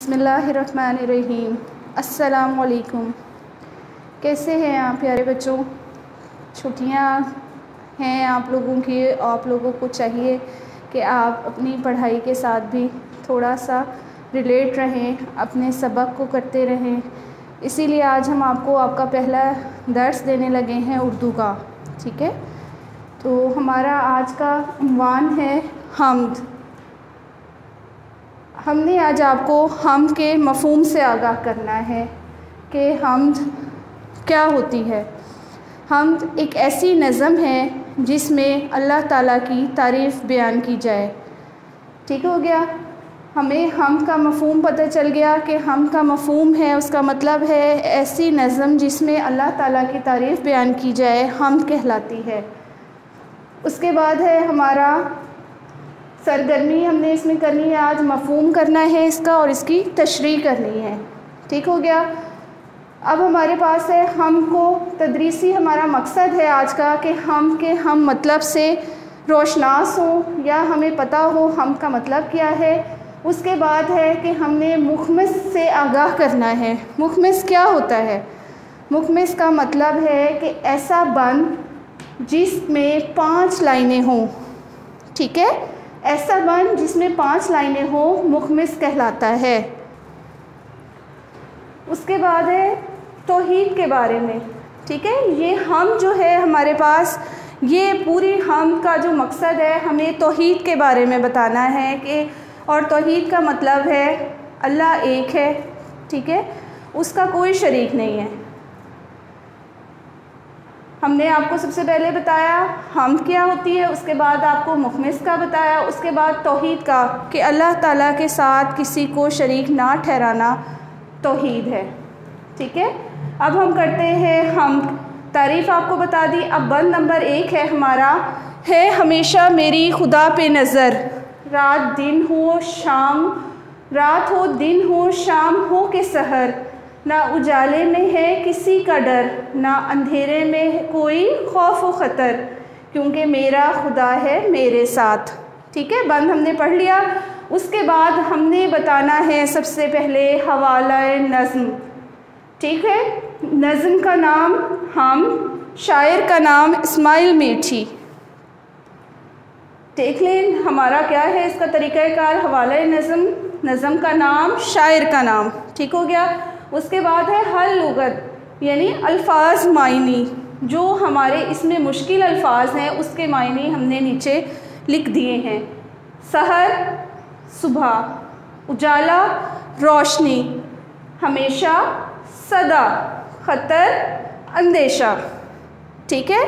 बिस्मिल्लाहिर्रहमानिर्रहीम। अस्सलाम वालेकुम। कैसे हैं आप प्यारे बच्चों? छुट्टियां हैं आप लोगों की। आप लोगों को चाहिए कि आप अपनी पढ़ाई के साथ भी थोड़ा सा रिलेट रहें, अपने सबक को करते रहें। इसीलिए आज हम आपको आपका पहला दर्स देने लगे हैं उर्दू का। ठीक है, तो हमारा आज का उन्वान है हम्द। हमने आज आपको हम्द के मफ़हूम से आगाह करना है कि हम्द क्या होती है। हम्द एक ऐसी नज़म है जिसमें अल्लाह ताला की तारीफ़ बयान की जाए। ठीक हो गया? हमें हम्द का मफ़हूम पता चल गया कि हम्द का मफ़हूम है, उसका मतलब है ऐसी नज़म जिसमें अल्लाह ताला की तारीफ़ बयान की जाए, हम्द कहलाती है। उसके बाद है हमारा सरगर्मी, हमने इसमें करनी है आज, मफ़हूम करना है इसका और इसकी तशरीह करनी है। ठीक हो गया? अब हमारे पास है हम को तदरीसी हमारा मकसद है आज का कि हम के हम मतलब से रोशनास हो या हमें पता हो हम का मतलब क्या है। उसके बाद है कि हमने मुखमिस से आगाह करना है। मुखमिस क्या होता है? मुखमिस का मतलब है कि ऐसा बंद जिसमें 5 लाइनें हों। ठीक है, ऐसा बंद जिसमें 5 लाइनें हों मुखमिस कहलाता है। उसके बाद है तौहीद के बारे में। ठीक है, ये हम जो है हमारे पास, ये पूरी हम का जो मकसद है हमें तौहीद के बारे में बताना है कि, और तौहीद का मतलब है अल्लाह एक है। ठीक है, उसका कोई शरीक नहीं है। हमने आपको सबसे पहले बताया हम क्या होती है, उसके बाद आपको मुखमिस का बताया, उसके बाद तौहीद का कि अल्लाह ताला के साथ किसी को शरीक ना ठहराना तौहीद है। ठीक है, अब हम करते हैं हम तारीफ़ आपको बता दी। अब बंद नंबर 1 है हमारा, है हमेशा मेरी खुदा पे नज़र, रात दिन हो शाम, रात हो दिन हो शाम हो के सहर, ना उजाले में है किसी का डर, ना अंधेरे में कोई खौफ व ख़तर, क्योंकि मेरा खुदा है मेरे साथ। ठीक है, बंद हमने पढ़ लिया। उसके बाद हमने बताना है सबसे पहले हवाला नज़्म। ठीक है, नज़्म का नाम हम, शायर का नाम इस्माइल मेठी। देख लें हमारा क्या है इसका तरीक़ाकार, हवाला नज़्म, नज़्म का नाम, शायर का नाम। ठीक हो गया? उसके बाद है हल लुगत यानी अल्फाज मायनी, जो हमारे इसमें मुश्किल अल्फाज हैं उसके मायने हमने नीचे लिख दिए हैं। सहर सुबह, उजाला रोशनी, हमेशा सदा, ख़तर अंदेशा। ठीक है,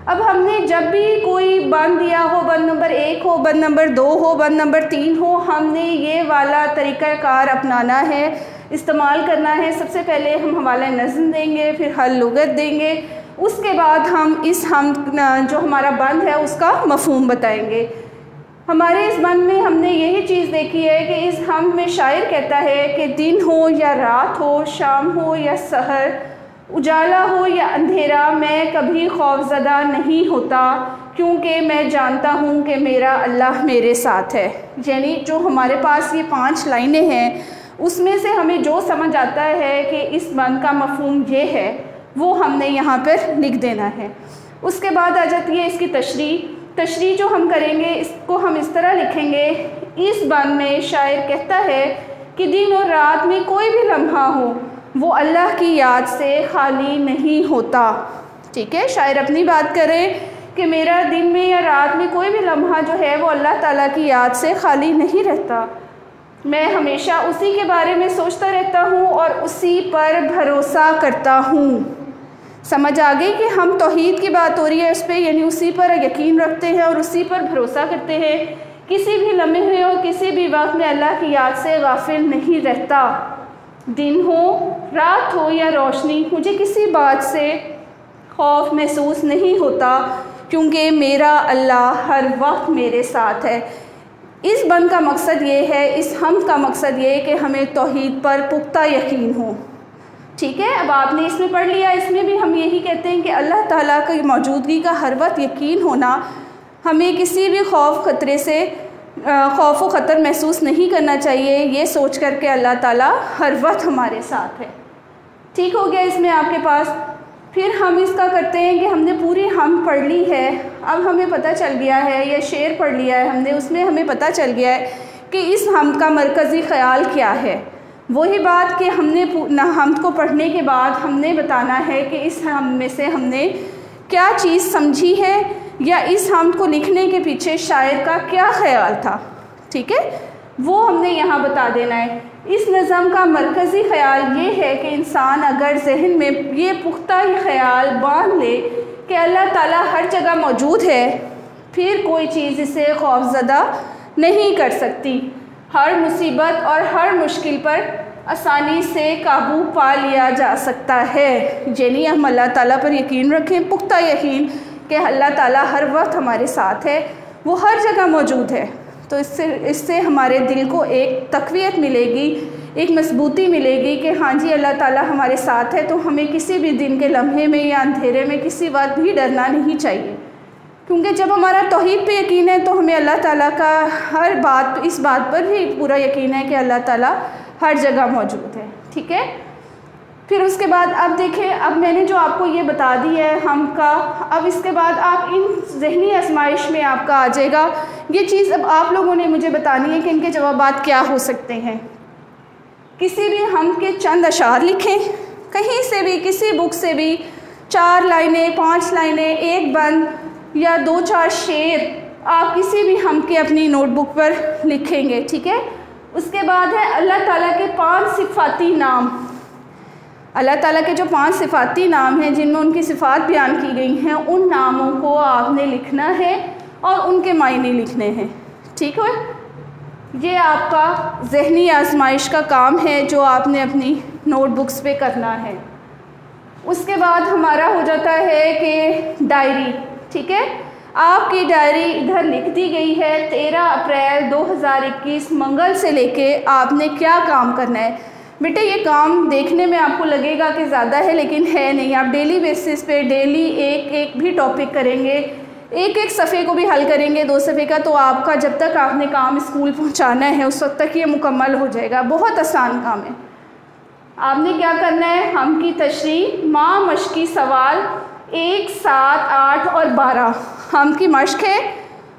अब हमने जब भी कोई बंद दिया हो, बंद नंबर 1 हो, बंद नंबर 2 हो, बंद नंबर 3 हो, हमने ये वाला तरीक़ाकार अपनाना है, इस्तेमाल करना है। सबसे पहले हम हवाला नज़्म देंगे, फिर हल लुगत देंगे, उसके बाद हम इस हम जो हमारा बंद है उसका मफ़हूम बताएंगे। हमारे इस बंद में हमने यही चीज़ देखी है कि इस हम में शायर कहता है कि दिन हो या रात हो, शाम हो या सहर, उजाला हो या अंधेरा, मैं कभी खौफज़दा नहीं होता, क्योंकि मैं जानता हूँ कि मेरा अल्लाह मेरे साथ है। यानी जो हमारे पास ये 5 लाइनें हैं उसमें से हमें जो समझ आता है कि इस बंद का मफ़हूम ये है, वो हमने यहाँ पर लिख देना है। उसके बाद आ जाती है इसकी तशरीह। तशरीह जो हम करेंगे इसको हम इस तरह लिखेंगे, इस बंद में शायर कहता है कि दिन और रात में कोई भी लम्हा हो वो अल्लाह की याद से खाली नहीं होता। ठीक है, शायर अपनी बात करें कि मेरा दिन में या रात में कोई भी लम्हा जो है वो अल्लाह ताला की याद से खाली नहीं रहता। मैं हमेशा उसी के बारे में सोचता रहता हूँ और उसी पर भरोसा करता हूँ। समझ आ गई कि हम तौहीद की बात हो रही है उस पर, यानी उसी पर यकीन रखते हैं और उसी पर भरोसा करते हैं। किसी भी लम्हे और किसी भी वक्त में अल्लाह की याद से गाफिल नहीं रहता। दिन हो, रात हो या रोशनी, मुझे किसी बात से खौफ महसूस नहीं होता, क्योंकि मेरा अल्लाह हर वक्त मेरे साथ है। इस बंद का मकसद ये है, इस हम्द का मकसद ये है कि हमें तौहीद पर पुख्ता यकीन हो। ठीक है, अब आपने इसमें पढ़ लिया, इसमें भी हम यही कहते हैं कि अल्लाह ताला की मौजूदगी का हर वक्त यकीन होना हमें किसी भी खौफ ख़तरे से خوف و خطر محسوس نہیں کرنا چاہیے، یہ سوچ کر کے اللہ تعالیٰ ہر وقت ہمارے ساتھ ہے۔ ٹھیک ہو گیا اس میں آپ کے پاس؟ پھر ہم اس کا کرتے ہیں کہ ہم نے پوری ہم پڑھ لی ہے، اب ہمیں پتہ چل گیا ہے، یا شعر پڑھ لیا ہے ہم نے، اس میں ہمیں پتہ چل گیا ہے کہ اس حمد کا مرکزی خیال کیا ہے۔ وہی بات کہ ہم نے حمد کو پڑھنے کے بعد ہم نے بتانا ہے کہ اس حمد میں سے ہم نے کیا چیز سمجھی ہے، یا اس حمد کو لکھنے کے پیچھے شاعر کا کیا خیال تھا، ٹھیک ہے، وہ ہم نے یہاں بتا دینا ہے۔ اس نظم کا مرکزی خیال یہ ہے کہ انسان اگر ذہن میں یہ پختہ خیال باندھ لے کہ اللہ تعالیٰ ہر جگہ موجود ہے، پھر کوئی چیز اسے خوفزدہ نہیں کر سکتی، ہر مصیبت اور ہر مشکل پر آسانی سے قابو پا لیا جا سکتا ہے۔ یعنی ہم اللہ تعالیٰ پر یقین رکھیں، پختہ یقین کہ اللہ تعالیٰ ہر وقت ہمارے ساتھ ہے، وہ ہر جگہ موجود ہے، تو اس سے ہمارے دل کو ایک تقویت ملے گی، ایک مضبوطی ملے گی کہ ہاں جی اللہ تعالیٰ ہمارے ساتھ ہے، تو ہمیں کسی بھی دن کے لمحے میں یا اندھیرے میں کسی وقت بھی ڈرنا نہیں چاہیے، کیونکہ جب ہمارا توحید پہ یقین ہے تو ہمیں اللہ تعالیٰ کا ہر بات، اس بات پر بھی پورا یقین ہے کہ اللہ تعالیٰ ہر جگہ موجود ہے، ٹھیک ہے۔ پھر اس کے بعد اب دیکھیں، اب میں نے جو آپ کو یہ بتا دی ہے ہم کا، اب اس کے بعد آپ ان ذہنی آزمائش میں آپ کا آ جائے گا یہ چیز، اب آپ لوگوں نے مجھے بتانی ہے کہ ان کے جوابات کیا ہو سکتے ہیں۔ کسی بھی ہم کے چند اشعار لکھیں، کہیں سے بھی، کسی بک سے بھی، 4 لائنیں، 5 لائنیں، ایک بند یا 2-4 شعر آپ کسی بھی ہم کے اپنی نوٹ بک پر لکھیں گے، ٹھیک ہے۔ اس کے بعد ہے اللہ تعالیٰ کے 5 صفاتی نام، اللہ تعالیٰ کے جو 5 صفاتی نام ہیں جن میں ان کی صفات بیان کی گئی ہیں، ان ناموں کو آپ نے لکھنا ہے اور ان کے معنی لکھنے ہیں، ٹھیک ہے۔ یہ آپ کا ذہنی آزمائش کا کام ہے جو آپ نے اپنی نوٹ بکس پہ کرنا ہے۔ اس کے بعد ہمارا ہو جاتا ہے کہ ڈائری، ٹھیک ہے۔ آپ کی ڈائری ادھر لکھ دی گئی ہے 13 اپریل 2021 منگل سے لے کے آپ نے کیا کام کرنا ہے۔ بیٹے یہ کام دیکھنے میں آپ کو لگے گا کہ زیادہ ہے، لیکن ہے نہیں۔ آپ ڈیلی بیسس پہ ڈیلی ایک بھی ٹاپک کریں گے، ایک صفحے کو بھی حل کریں گے 2 صفحے کا، تو آپ کا جب تک آپ نے کام اسکول پہنچانا ہے اس وقت تک یہ مکمل ہو جائے گا۔ بہت آسان کام ہے۔ آپ نے کیا کرنا ہے، ہم کی تشریح، ماہ مشقی سوال 1، 7، 8 اور 12 ہم کی مشق ہے۔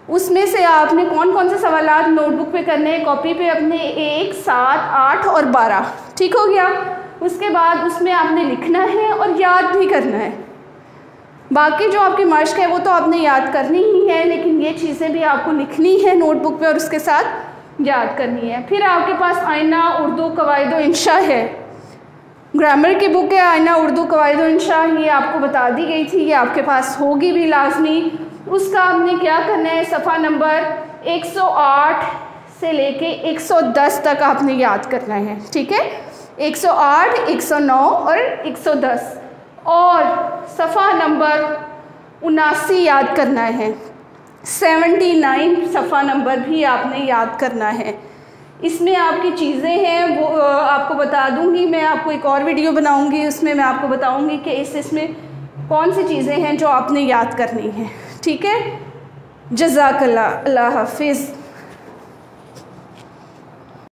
اس میں سے آپ نے کون کون سے سوالات نوٹ بک پہ کرنے ہیں، کاپی پہ اپنے 1، 7، 8 اور 12، ٹھیک ہو گیا۔ اس کے بعد اس میں آپ نے لکھنا ہے اور یاد بھی کرنا ہے۔ باقی جو آپ کی مشق ہے وہ تو آپ نے یاد کرنی ہی ہے، لیکن یہ چیزیں بھی آپ کو لکھنی ہے نوٹ بک پہ اور اس کے ساتھ یاد کرنی ہے۔ پھر آپ کے پاس آئینہ اردو قواعد و انشاء ہے، گرامر کی بک ہے آئینہ اردو قواعد و انشاء، یہ آپ کو بتا دی گئی تھی، یہ آپ کے پاس ہوگی بھی لازمی۔ اس کا آپ نے کیا کرنا ہے، صفحہ نمبر 108 سے لے کے 110 تک آپ نے یاد کرنا ہے، ٹھیک ہے۔ 108، 109 اور 110، اور صفحہ نمبر 79 یاد کرنا ہے، 79 صفحہ نمبر بھی آپ نے یاد کرنا ہے۔ اس میں آپ کی چیزیں ہیں وہ آپ کو بتا دوں گی، میں آپ کو ایک اور ویڈیو بناؤں گی، اس میں آپ کو بتاؤں گی کہ اس میں کون سی چیزیں ہیں جو آپ نے یاد کرنی ہیں، ٹھیک ہے۔ جزاک اللہ، اللہ حافظ۔